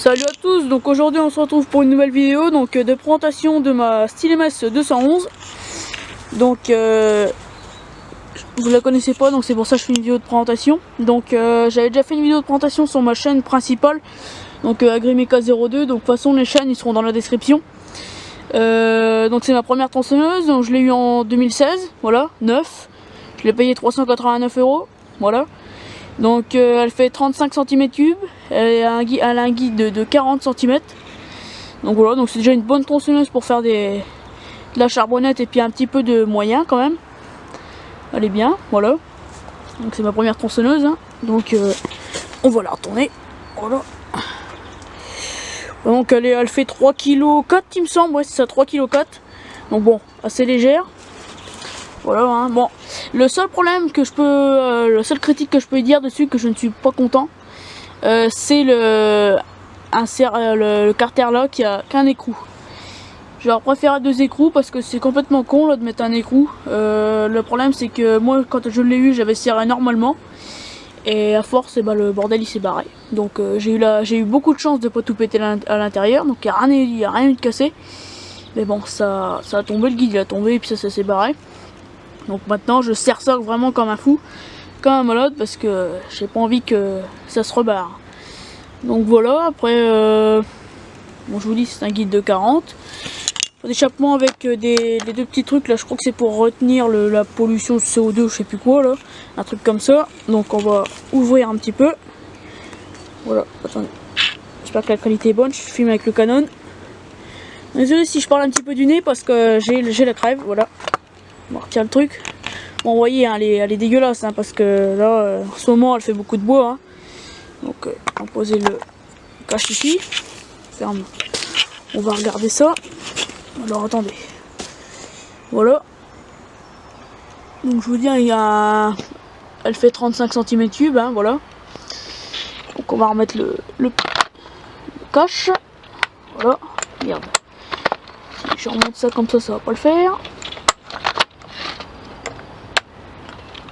Salut à tous, donc aujourd'hui on se retrouve pour une nouvelle vidéo donc de présentation de ma SteelMS 211. Donc vous la connaissez pas, donc c'est pour ça que je fais une vidéo de présentation. Donc j'avais déjà fait une vidéo de présentation sur ma chaîne principale, donc Agrimeka02, donc de toute façon les chaînes ils seront dans la description. Donc c'est ma première tronçonneuse, donc je l'ai eu en 2016, voilà, 9. Je l'ai payé 389 €, voilà. Donc elle fait 35 cm3, elle a un guide de 40 cm. Donc voilà, donc c'est déjà une bonne tronçonneuse pour faire de la charbonnette et puis un petit peu de moyen quand même. Elle est bien, voilà. Donc c'est ma première tronçonneuse, hein. Donc on va la retourner, voilà. Donc elle fait 3,4 kg il me semble, ouais c'est ça, 3,4 kg. Donc bon, assez légère. Voilà, hein. Bon, le seul problème que je peux, la seule critique que je peux dire dessus, que je ne suis pas content, c'est le carter là qui a qu'un écrou. J'aurais préféré 2 écrous parce que c'est complètement con là de mettre un écrou. Le problème c'est que moi quand je l'ai eu j'avais serré normalement et à force le bordel il s'est barré. Donc j'ai eu beaucoup de chance de pas tout péter à l'intérieur, donc il n'y a rien eu de cassé. Mais bon, ça a tombé, le guide il a tombé et puis ça s'est barré. Donc maintenant je serre ça vraiment comme un fou, comme un malade, parce que j'ai pas envie que ça se rebarre. Donc voilà, après bon je vous dis c'est un guide de 40. D'échappement avec les deux petits trucs là, je crois que c'est pour retenir la pollution de CO2, je sais plus quoi là, un truc comme ça. Donc on va ouvrir un petit peu. Voilà, attendez, j'espère que la qualité est bonne, je filme avec le Canon. Désolé si je parle un petit peu du nez parce que j'ai la crève, voilà. On retire le truc. Bon, vous voyez, hein, elle est dégueulasse, hein, parce que là, en ce moment, elle fait beaucoup de bois. Hein. Donc, on va poser le cache ici. Ferme. On va regarder ça. Alors, attendez. Voilà. Donc, je vous dis, elle fait 35 cm3, hein, voilà. Donc, on va remettre le cache. Voilà. Merde. Si je remonte ça comme ça va pas le faire.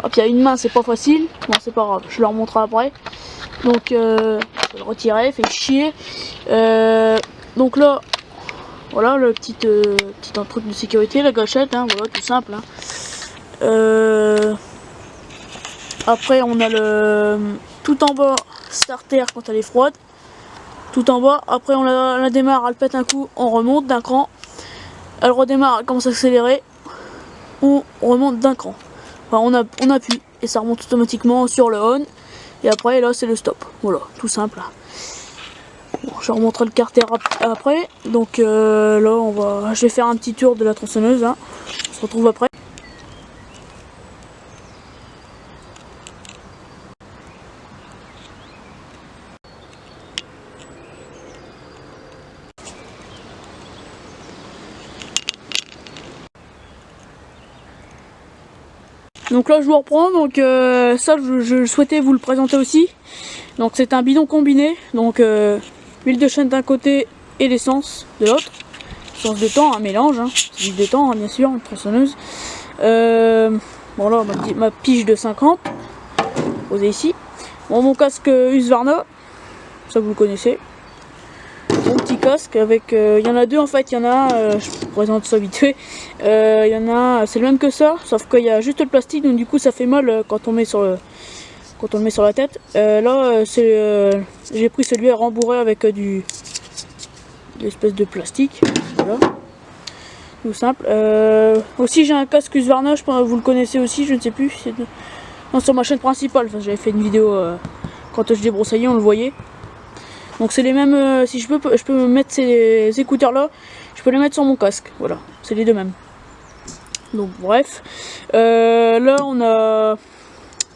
Hop, il y a une main, c'est pas facile. Bon, c'est pas grave, je leur montrerai après. Donc, je vais le retirer, fait chier. Donc là, voilà le petit truc de sécurité, la gâchette, hein, voilà, tout simple. Hein. Après, on a tout en bas, starter quand elle est froide. Tout en bas, après on la démarre, elle pète un coup, on remonte d'un cran. Elle redémarre, elle commence à accélérer. On remonte d'un cran. Enfin, on appuie et ça remonte automatiquement sur le on, et après là c'est le stop. Voilà, tout simple. Bon, je remonterai le carter après. Donc là je vais faire un petit tour de la tronçonneuse, hein. On se retrouve après. Donc là je vous reprends, donc ça je souhaitais vous le présenter aussi. Donc c'est un bidon combiné, donc huile de chêne d'un côté et l'essence de l'autre. Essence de temps, un mélange, hein. C'est l'huile de temps, hein, bien sûr, une tronçonneuse. Bon là ma pige de 50, posée ici. Bon, mon casque Husqvarna, ça vous le connaissez. Mon petit casque avec, il y en a deux en fait, il y en a un, je vous présente ça vite fait, il y en a un, c'est le même que ça, sauf qu'il y a juste le plastique, donc du coup ça fait mal quand on le met sur la tête. Là j'ai pris celui à rembourrer avec de l'espèce de plastique, voilà, tout simple. Aussi j'ai un casque Husqvarna, je pense que vous le connaissez aussi, je ne sais plus, non, sur ma chaîne principale, enfin, j'avais fait une vidéo quand je débroussaillais, on le voyait. Donc c'est les mêmes, si je peux mettre ces écouteurs là, je peux les mettre sur mon casque, voilà, c'est les deux mêmes. Donc bref, là on a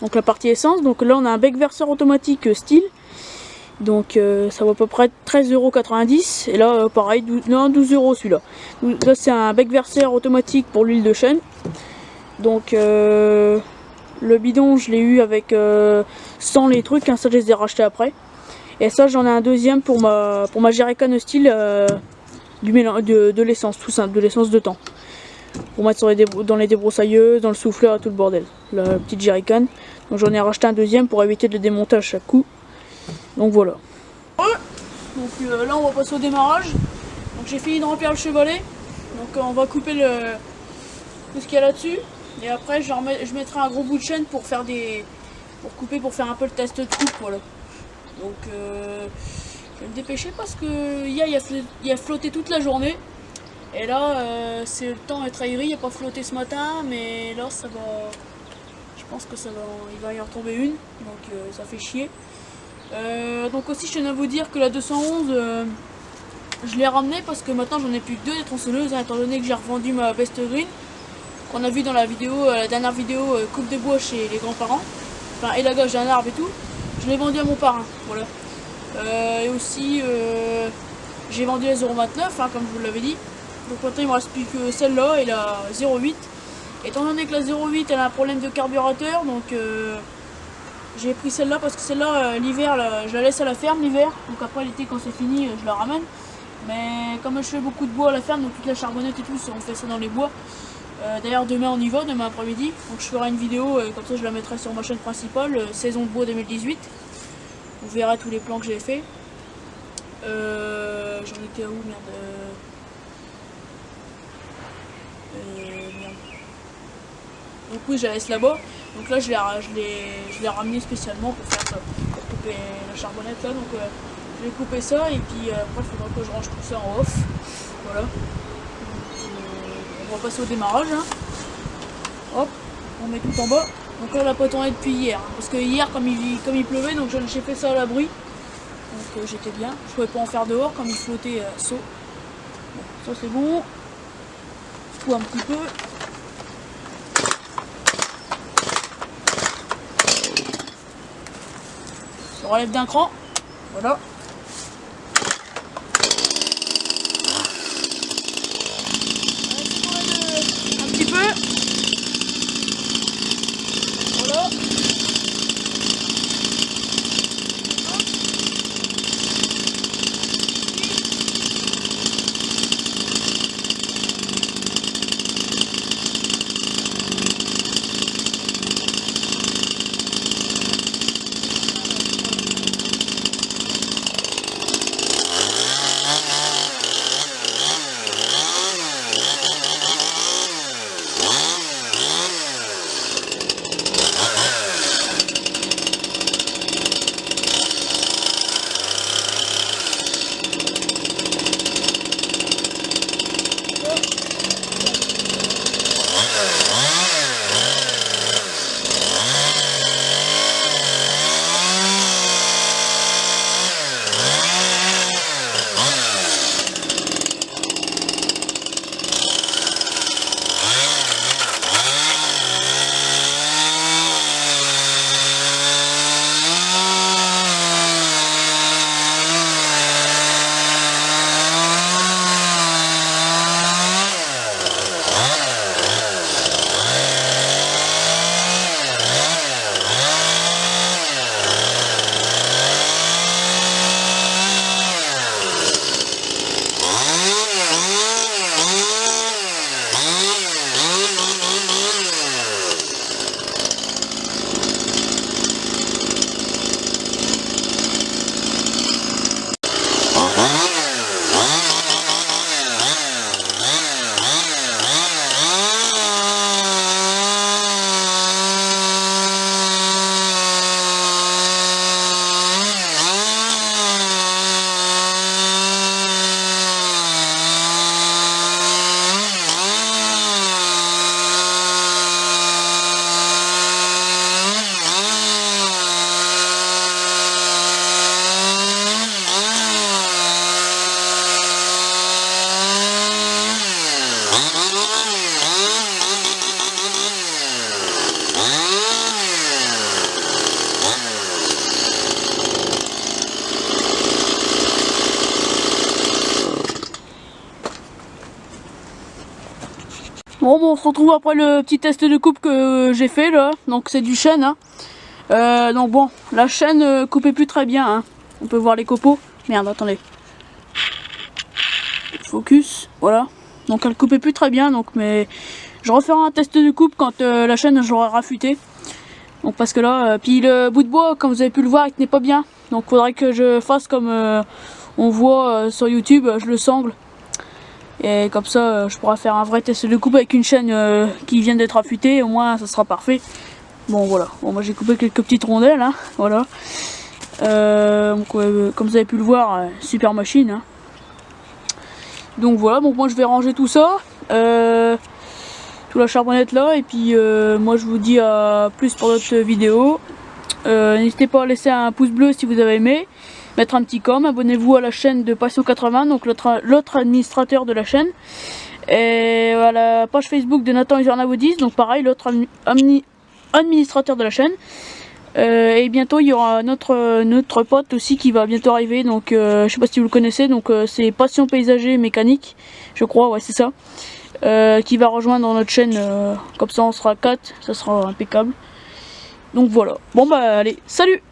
donc la partie essence, donc là on a un bec verseur automatique style, donc ça vaut à peu près 13,90 €, et là pareil, 12 € celui-là. Là c'est un bec verseur automatique pour l'huile de chêne, donc le bidon je l'ai eu avec sans les trucs, hein, ça je les ai rachetés après. Et ça j'en ai un deuxième pour ma jerrycan style de l'essence, tout simple, de l'essence de temps. Pour mettre dans les débroussailleuses, dans le souffleur et tout le bordel. La petite jerrycan. Donc j'en ai racheté un deuxième pour éviter de le démonter à chaque coup. Donc voilà. Donc là on va passer au démarrage. Donc j'ai fini de remplir le chevalet. Donc on va couper tout ce qu'il y a là-dessus. Et après je mettrai un gros bout de chaîne pour faire pour faire un peu le test de coupe, voilà. Donc je vais me dépêcher parce que hier il a flotté toute la journée. Et là c'est le temps d'être aéré, il n'a pas flotté ce matin, mais là ça va. Je pense que il va y en retomber une, donc ça fait chier. Donc aussi je tenais à vous dire que la 211 je l'ai ramenée parce que maintenant j'en ai plus que 2 des tronçonneuses, hein, étant donné que j'ai revendu ma Best Green qu'on a vu dans la vidéo, la dernière vidéo coupe de bois chez les grands-parents, enfin élagage d'un arbre et tout. Je l'ai vendu à mon parrain, voilà. Et aussi j'ai vendu la 0,29 hein, comme je vous l'avais dit. Donc maintenant il me reste plus que celle-là et la 0,8. Étant donné que la 0,8 elle a un problème de carburateur, donc j'ai pris celle-là parce que celle-là l'hiver je la laisse à la ferme l'hiver, donc après l'été quand c'est fini je la ramène. Mais comme je fais beaucoup de bois à la ferme, donc toute la charbonnette et tout, on fait ça dans les bois. D'ailleurs demain on y va, demain après-midi, donc je ferai une vidéo comme ça je la mettrai sur ma chaîne principale, saison de bois 2018. Vous verrez tous les plans que j'ai fait. J'en étais à où, merde, merde. Donc oui, je la laisse là-bas. Donc là je l'ai ramené spécialement pour faire ça, pour couper la charbonnette là. Donc je vais couper ça et puis après il faudra que je range tout ça en off. Voilà. On va passer au démarrage. Hein. Hop, on met tout en bas. Donc là elle n'a pas tourné depuis hier. Hein, parce que hier comme il pleuvait, donc j'ai fait ça à l'abri. Donc j'étais bien. Je pouvais pas en faire dehors comme il flottait saut. Bon, ça c'est bon. Tout un petit peu. Ça relève d'un cran. Voilà. Un petit peu. Voilà. Bon, on se retrouve après le petit test de coupe que j'ai fait là. Donc c'est du chêne. Hein. Donc bon, la chaîne coupait plus très bien. Hein. On peut voir les copeaux. Merde, attendez. Focus, voilà. Donc elle coupait plus très bien. Donc mais je referai un test de coupe quand la chaîne j'aurai raffûté. Donc parce que là, puis le bout de bois, comme vous avez pu le voir, il tenait pas bien. Donc faudrait que je fasse comme on voit sur YouTube, je le sangle. Et comme ça, je pourrai faire un vrai test de coupe avec une chaîne qui vient d'être affûtée. Au moins, ça sera parfait. Bon, voilà. Bon, moi, j'ai coupé quelques petites rondelles. Hein, voilà. Donc, comme vous avez pu le voir, super machine. Hein. Donc, voilà. Donc, moi, je vais ranger tout ça. Toute la charbonnette là. Et puis, moi, je vous dis à plus pour d'autres vidéos. N'hésitez pas à laisser un pouce bleu si vous avez aimé. Mettre un petit com, abonnez-vous à la chaîne de Passion 80, donc l'autre administrateur de la chaîne, et à la page Facebook de Nathan Isernavoudis, donc pareil, l'autre administrateur de la chaîne. Et bientôt il y aura notre pote aussi qui va bientôt arriver, donc je sais pas si vous le connaissez, donc c'est Passion Paysager Mécanique, je crois, ouais c'est ça, qui va rejoindre notre chaîne, comme ça on sera 4, ça sera impeccable. Donc voilà, bon bah allez, salut!